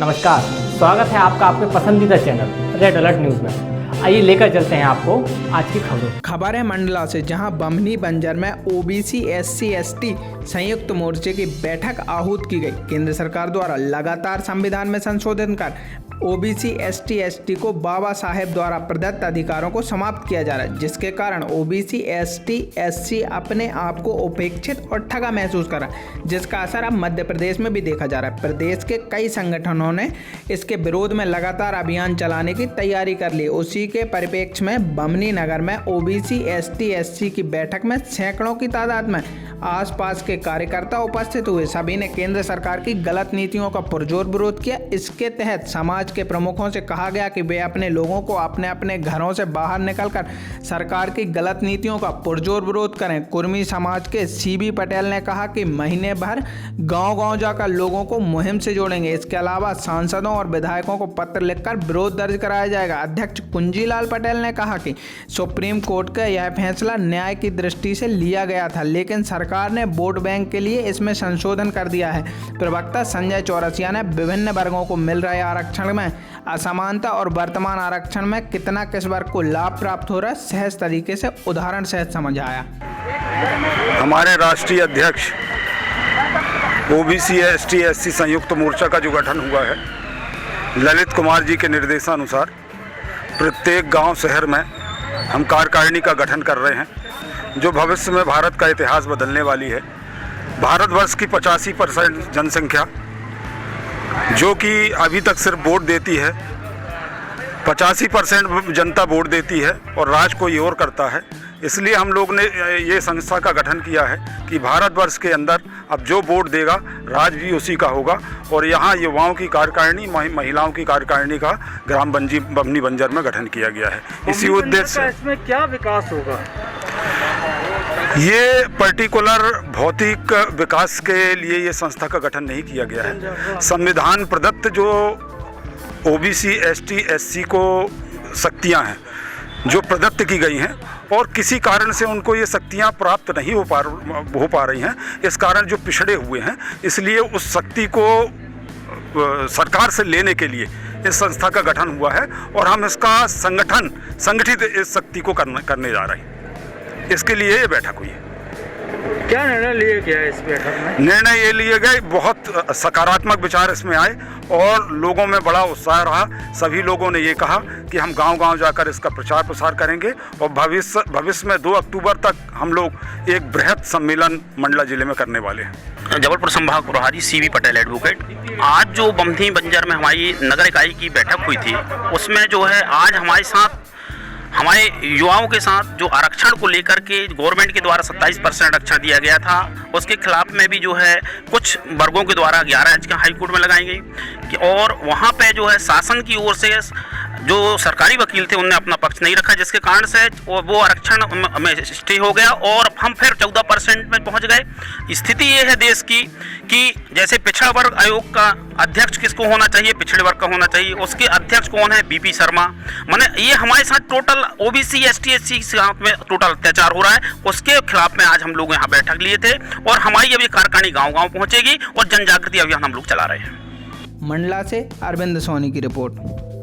नमस्कार, स्वागत है आपका अपने पसंदीदा चैनल रेड अलर्ट न्यूज़ में। आइए लेकर चलते हैं आपको आज की खबर है मंडला से, जहां बमनी बंजर में ओबीसी एससी एसटी संयुक्त मोर्चे की बैठक आहूत की गई। केंद्र सरकार द्वारा लगातार संविधान में संशोधन कर ओबीसी एसटी एसटी को बाबा साहेब द्वारा प्रदत्त अधिकारों को समाप्त किया जा रहा है, जिसके कारण ओबीसी एसटी एससी अपने आप को उपेक्षित और ठगा महसूस कर रहा है, जिसका असर अब मध्य प्रदेश में भी देखा जा रहा है। प्रदेश के कई संगठनों ने इसके विरोध में लगातार अभियान चलाने की तैयारी कर ली। उसी के परिप्रेक्ष्य में बमनी नगर में ओबीसी एसटी एससी की बैठक में सैकड़ों की तादाद में आसपास के कार्यकर्ता उपस्थित हुए। सभी ने केंद्र सरकार की गलत नीतियों का पुरजोर विरोध किया। इसके तहत समाज के प्रमुखों से कहा गया कि वे अपने लोगों को अपने अपने घरों से बाहर निकलकर सरकार की गलत नीतियों का पुरजोर विरोध करें। कुर्मी समाज के सीबी पटेल ने कहा कि महीने भर गांव-गांव जाकर लोगों को मुहिम से जोड़ेंगे। इसके अलावा सांसदों और विधायकों को पत्र लिखकर विरोध दर्ज कराया जाएगा। अध्यक्ष कुंजीलाल पटेल ने कहा कि सुप्रीम कोर्ट का यह फैसला न्याय की दृष्टि से लिया गया था, लेकिन सरकार ने वोट बैंक के लिए इसमें संशोधन कर दिया है। प्रवक्ता संजय चौरसिया ने विभिन्न वर्गों को मिल रहे आरक्षण में असमानता और वर्तमान आरक्षण में कितना किस वर्ग को लाभ प्राप्त हो रहा है सहज तरीके से उदाहरण सहित समझाया। हमारे राष्ट्रीय अध्यक्ष ओबीसी एसटी एससी संयुक्त मोर्चा का जो गठन हुआ है, ललित कुमार जी के निर्देशानुसार प्रत्येक गांव शहर में हम कार्यकारिणी का गठन कर रहे हैं, जो भविष्य में भारत का इतिहास बदलने वाली है। भारतवर्ष की 85% जनसंख्या जो कि अभी तक सिर्फ वोट देती है, 85% जनता वोट देती है और राज कोई और करता है। इसलिए हम लोग ने ये संस्था का गठन किया है कि भारतवर्ष के अंदर अब जो वोट देगा राज भी उसी का होगा। और यहाँ युवाओं की कार्यकारिणी, महिलाओं की कार्यकारिणी का ग्राम बमनी बंजर में गठन किया गया है। इसी उद्देश्य से इसमें क्या विकास होगा? ये पर्टिकुलर भौतिक विकास के लिए ये संस्था का गठन नहीं किया गया है। संविधान प्रदत्त जो ओबीसी एसटी एससी को शक्तियां हैं जो प्रदत्त की गई हैं और किसी कारण से उनको ये शक्तियां प्राप्त नहीं हो पा रही हैं, इस कारण जो पिछड़े हुए हैं, इसलिए उस शक्ति को सरकार से लेने के लिए इस संस्था का गठन हुआ है और हम इसका संगठित इस शक्ति को करने जा रहे हैं। इसके लिए ये बैठक हुई है। क्या निर्णय लिए गया इस बैठक में? निर्णय ये लिए गए, बहुत सकारात्मक विचार इसमें आए और लोगों में बड़ा उत्साह रहा। सभी लोगों ने ये कहा कि हम गांव-गांव जाकर इसका प्रचार प्रसार करेंगे और भविष्य में 2 अक्टूबर तक हम लोग एक बृहद सम्मेलन मंडला जिले में करने वाले हैं। जबलपुर संभाग प्रभारी सीबी पटेल एडवोकेट। आज जो बमनी बंजर में हमारी नगर इकाई की बैठक हुई थी, उसमें जो है आज हमारे युवाओं के साथ जो आरक्षण को लेकर के गवर्नमेंट के द्वारा 27% आरक्षण दिया गया था, उसके खिलाफ में भी जो है कुछ वर्गों के द्वारा 11 याचिकाएं हाईकोर्ट में लगाई गई और वहाँ पे जो है शासन की ओर से जो सरकारी वकील थे उनने अपना पक्ष नहीं रखा, जिसके कारण से वो आरक्षण में स्टे हो गया और हम फिर 14% में पहुँच गए। स्थिति ये है देश की कि जैसे पिछड़ा वर्ग आयोग का अध्यक्ष किसको होना चाहिए, पिछड़े वर्ग का होना चाहिए, उसके अध्यक्ष कौन है, बीपी शर्मा। माने ये हमारे साथ टोटल ओबीसी एसटी एससी के साथ में टोटल अत्याचार हो रहा है, उसके खिलाफ में आज हम लोग यहाँ बैठक लिए थे और हमारी अभी कार्यकारिणी गाँव-गाँव पहुँचेगी और जन जागृति अभियान हम लोग चला रहे हैं। मंडला से अरविंद सोनी की रिपोर्ट।